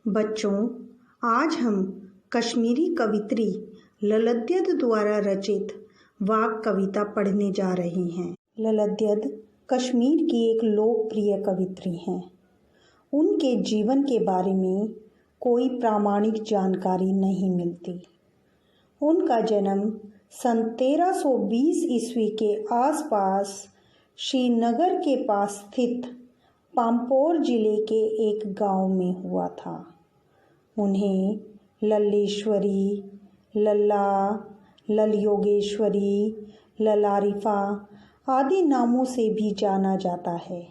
बच्चों, आज हम कश्मीरी कवित्री ललद्यद द्वारा रचित वाक कविता पढ़ने जा रहे हैं। ललद्यद कश्मीर की एक लोकप्रिय कवित्री हैं। उनके जीवन के बारे में कोई प्रामाणिक जानकारी नहीं मिलती। उनका जन्म सन 1320 ईस्वी के आसपास श्रीनगर के पास स्थित पांपोर जिले के एक गांव में हुआ था। उन्हें लल्लेश्वरी, लल्ला, ललयोगेश्वरी, ललारिफा आदि नामों से भी जाना जाता है।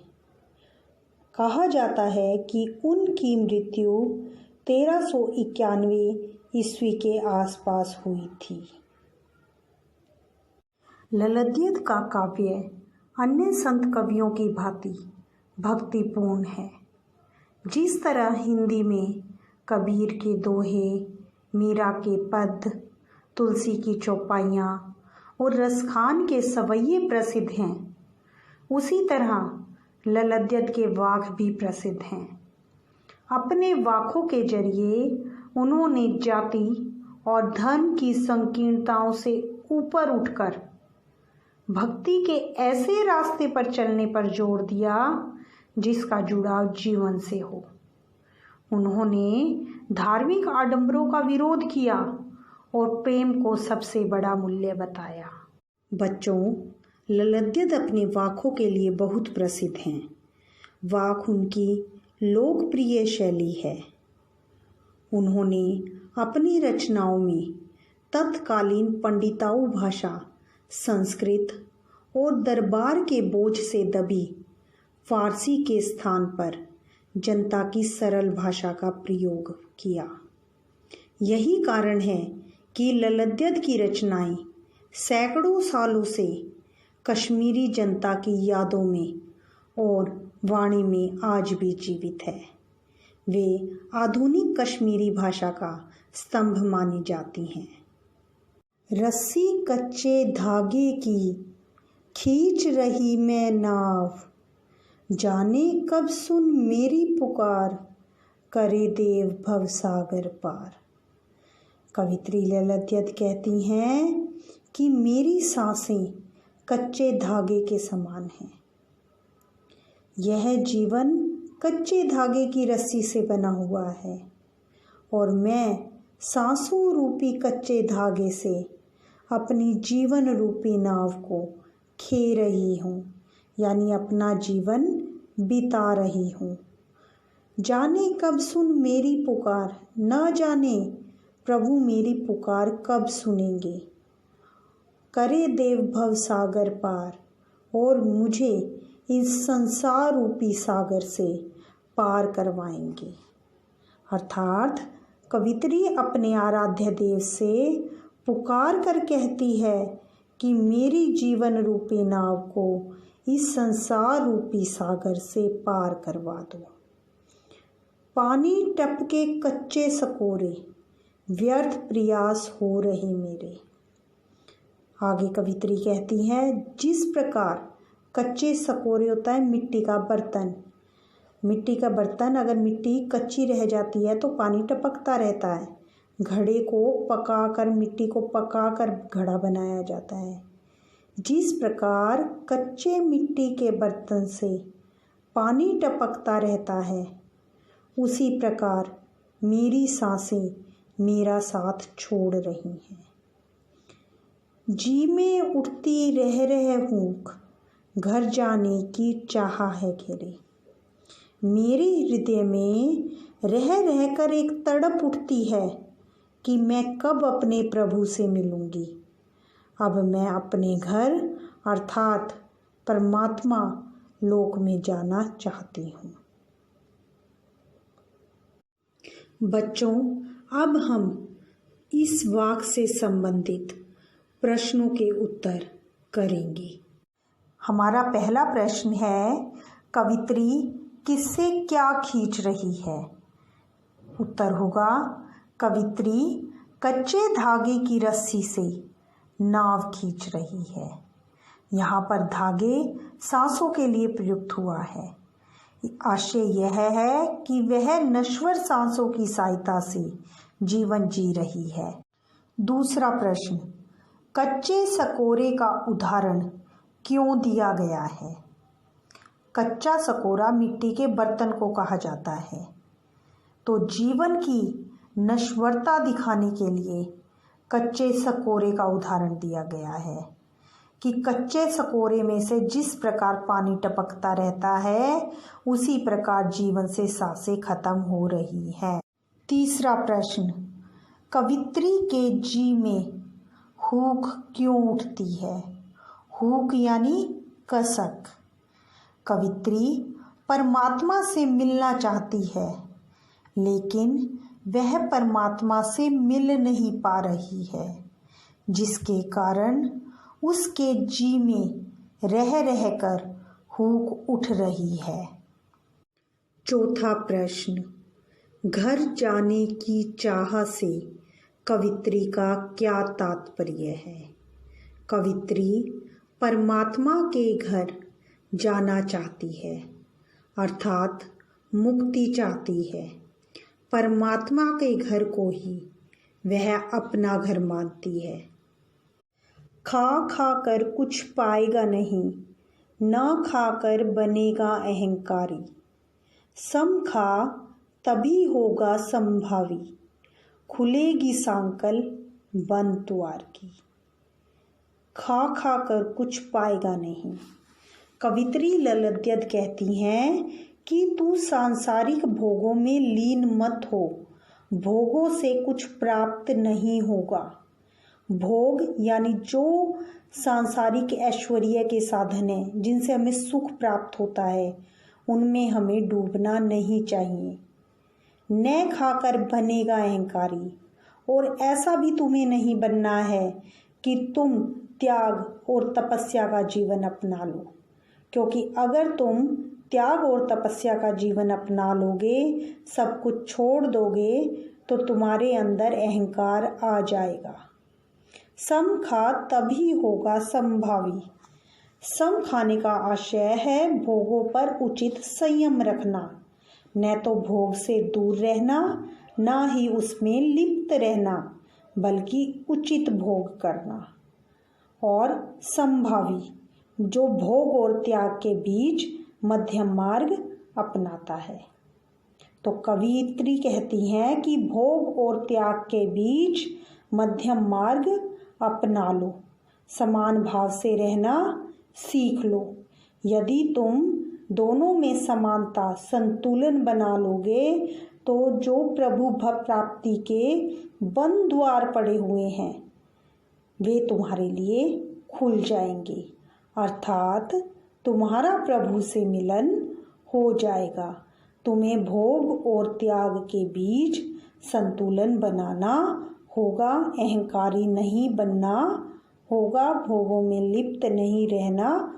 कहा जाता है कि उनकी मृत्यु 1391 ईस्वी के आसपास हुई थी। ललद्यद का काव्य अन्य संत कवियों की भांति भक्तिपूर्ण है। जिस तरह हिंदी में कबीर के दोहे, मीरा के पद, तुलसी की चौपाइयाँ और रसखान के सवैये प्रसिद्ध हैं, उसी तरह ललद्यद के वाक भी प्रसिद्ध हैं। अपने वाकों के जरिए उन्होंने जाति और धर्म की संकीर्णताओं से ऊपर उठकर भक्ति के ऐसे रास्ते पर चलने पर जोर दिया जिसका जुड़ाव जीवन से हो। उन्होंने धार्मिक आडंबरों का विरोध किया और प्रेम को सबसे बड़ा मूल्य बताया। बच्चों, ललद्यद अपने वाकों के लिए बहुत प्रसिद्ध हैं। वाक उनकी लोकप्रिय शैली है। उन्होंने अपनी रचनाओं में तत्कालीन पंडिताऊ भाषा, संस्कृत और दरबार के बोझ से दबी फारसी के स्थान पर जनता की सरल भाषा का प्रयोग किया। यही कारण है कि ललद्यद की रचनाएं सैकड़ों सालों से कश्मीरी जनता की यादों में और वाणी में आज भी जीवित है। वे आधुनिक कश्मीरी भाषा का स्तंभ मानी जाती हैं। रस्सी कच्चे धागे की खींच रही मैं नाव, जाने कब सुन मेरी पुकार, करे देव भव सागर पार। कवित्री ललद्यद कहती हैं कि मेरी सांसें कच्चे धागे के समान हैं। यह जीवन कच्चे धागे की रस्सी से बना हुआ है और मैं सांसों रूपी कच्चे धागे से अपनी जीवन रूपी नाव को खे रही हूँ, यानी अपना जीवन बिता रही हूँ। जाने कब सुन मेरी पुकार, न जाने प्रभु मेरी पुकार कब सुनेंगे। करे देव भव सागर पार, और मुझे इस संसार रूपी सागर से पार करवाएंगे। अर्थात कवित्री अपने आराध्य देव से पुकार कर कहती है कि मेरी जीवन रूपी नाव को इस संसार रूपी सागर से पार करवा दो। पानी टपके कच्चे सकोरे, व्यर्थ प्रयास हो रहे मेरे। आगे कवित्री कहती है, जिस प्रकार कच्चे सकोरे होता है मिट्टी का बर्तन, अगर मिट्टी कच्ची रह जाती है तो पानी टपकता रहता है। घड़े को पकाकर, मिट्टी को पकाकर घड़ा बनाया जाता है। जिस प्रकार कच्चे मिट्टी के बर्तन से पानी टपकता रहता है, उसी प्रकार मेरी सांसें मेरा साथ छोड़ रही हैं। जी में उठती रह रहे हूँ, घर जाने की चाह है घेरे। मेरे हृदय में रह रहकर एक तड़प उठती है कि मैं कब अपने प्रभु से मिलूंगी। अब मैं अपने घर अर्थात परमात्मा लोक में जाना चाहती हूँ। बच्चों, अब हम इस वाक से संबंधित प्रश्नों के उत्तर करेंगे। हमारा पहला प्रश्न है, कवित्री किससे क्या खींच रही है? उत्तर होगा, कवित्री कच्चे धागे की रस्सी से नाव खींच रही है। यहाँ पर धागे सांसों के लिए प्रयुक्त हुआ है। आशय यह है कि वह नश्वर सांसों की सहायता से जीवन जी रही है। दूसरा प्रश्न, कच्चे सकोरे का उदाहरण क्यों दिया गया है? कच्चा सकोरा मिट्टी के बर्तन को कहा जाता है, तो जीवन की नश्वरता दिखाने के लिए कच्चे सकोरे का उदाहरण दिया गया है कि कच्चे सकोरे में से जिस प्रकार पानी टपकता रहता है उसी प्रकार जीवन से सांसें खत्म हो रही हैं। तीसरा प्रश्न, कवित्री के जी में हुक क्यों उठती है? हुक यानी कसक। कवित्री परमात्मा से मिलना चाहती है, लेकिन वह परमात्मा से मिल नहीं पा रही है, जिसके कारण उसके जी में रह रहकर हुक उठ रही है। चौथा प्रश्न, घर जाने की चाह से कवित्री का क्या तात्पर्य है? कवित्री परमात्मा के घर जाना चाहती है, अर्थात मुक्ति चाहती है। परमात्मा के घर को ही वह अपना घर मानती है। खा खा कर कुछ पाएगा नहीं, न खाकर बनेगा अहंकारी। सम खा तभी होगा संभावी, खुलेगी सांकल बंद द्वार की। खा खा कर कुछ पाएगा नहीं। कवित्री ललद्यद कहती हैं कि तू सांसारिक भोगों में लीन मत हो, भोगों से कुछ प्राप्त नहीं होगा। भोग यानी जो सांसारिक ऐश्वर्य के साधन हैं जिनसे हमें सुख प्राप्त होता है, उनमें हमें डूबना नहीं चाहिए। न खाकर बनेगा अहंकारी, और ऐसा भी तुम्हें नहीं बनना है कि तुम त्याग और तपस्या का जीवन अपना लो, क्योंकि अगर तुम त्याग और तपस्या का जीवन अपना लोगे, सब कुछ छोड़ दोगे, तो तुम्हारे अंदर अहंकार आ जाएगा। सम खा तभी होगा संभावी। सम खाने का आशय है भोगों पर उचित संयम रखना, न तो भोग से दूर रहना, न ही उसमें लिप्त रहना, बल्कि उचित भोग करना। और संभावी, जो भोग और त्याग के बीच मध्यम मार्ग अपनाता है। तो कवित्री कहती हैं कि भोग और त्याग के बीच मध्यम मार्ग अपना लो, समान भाव से रहना सीख लो। यदि तुम दोनों में समानता संतुलन बना लोगे, तो जो प्रभु भव प्राप्ति के बंद द्वार पड़े हुए हैं वे तुम्हारे लिए खुल जाएंगे, अर्थात तुम्हारा प्रभु से मिलन हो जाएगा। तुम्हें भोग और त्याग के बीच संतुलन बनाना होगा, अहंकारी नहीं बनना होगा, भोगों में लिप्त नहीं रहना